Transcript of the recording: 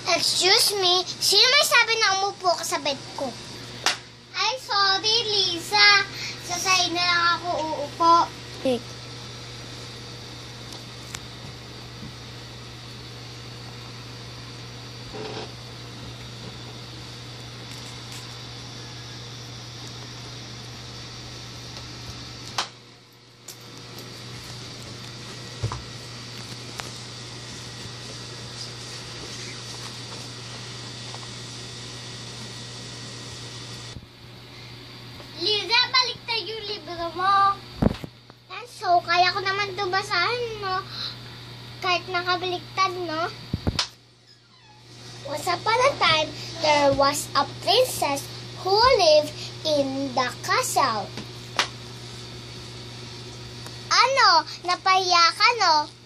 Excuse me, sino may sabi na umupo ka sa bed ko? Ay, sorry, Lisa. Sa side na lang ako uupo. Liza, baliktad yung libro mo. So, kaya ko naman ito basahin, no? Kahit nakabaliktad, no? Once upon a time, there was a princess who lived in the castle. Ano? Napahiya ka, no?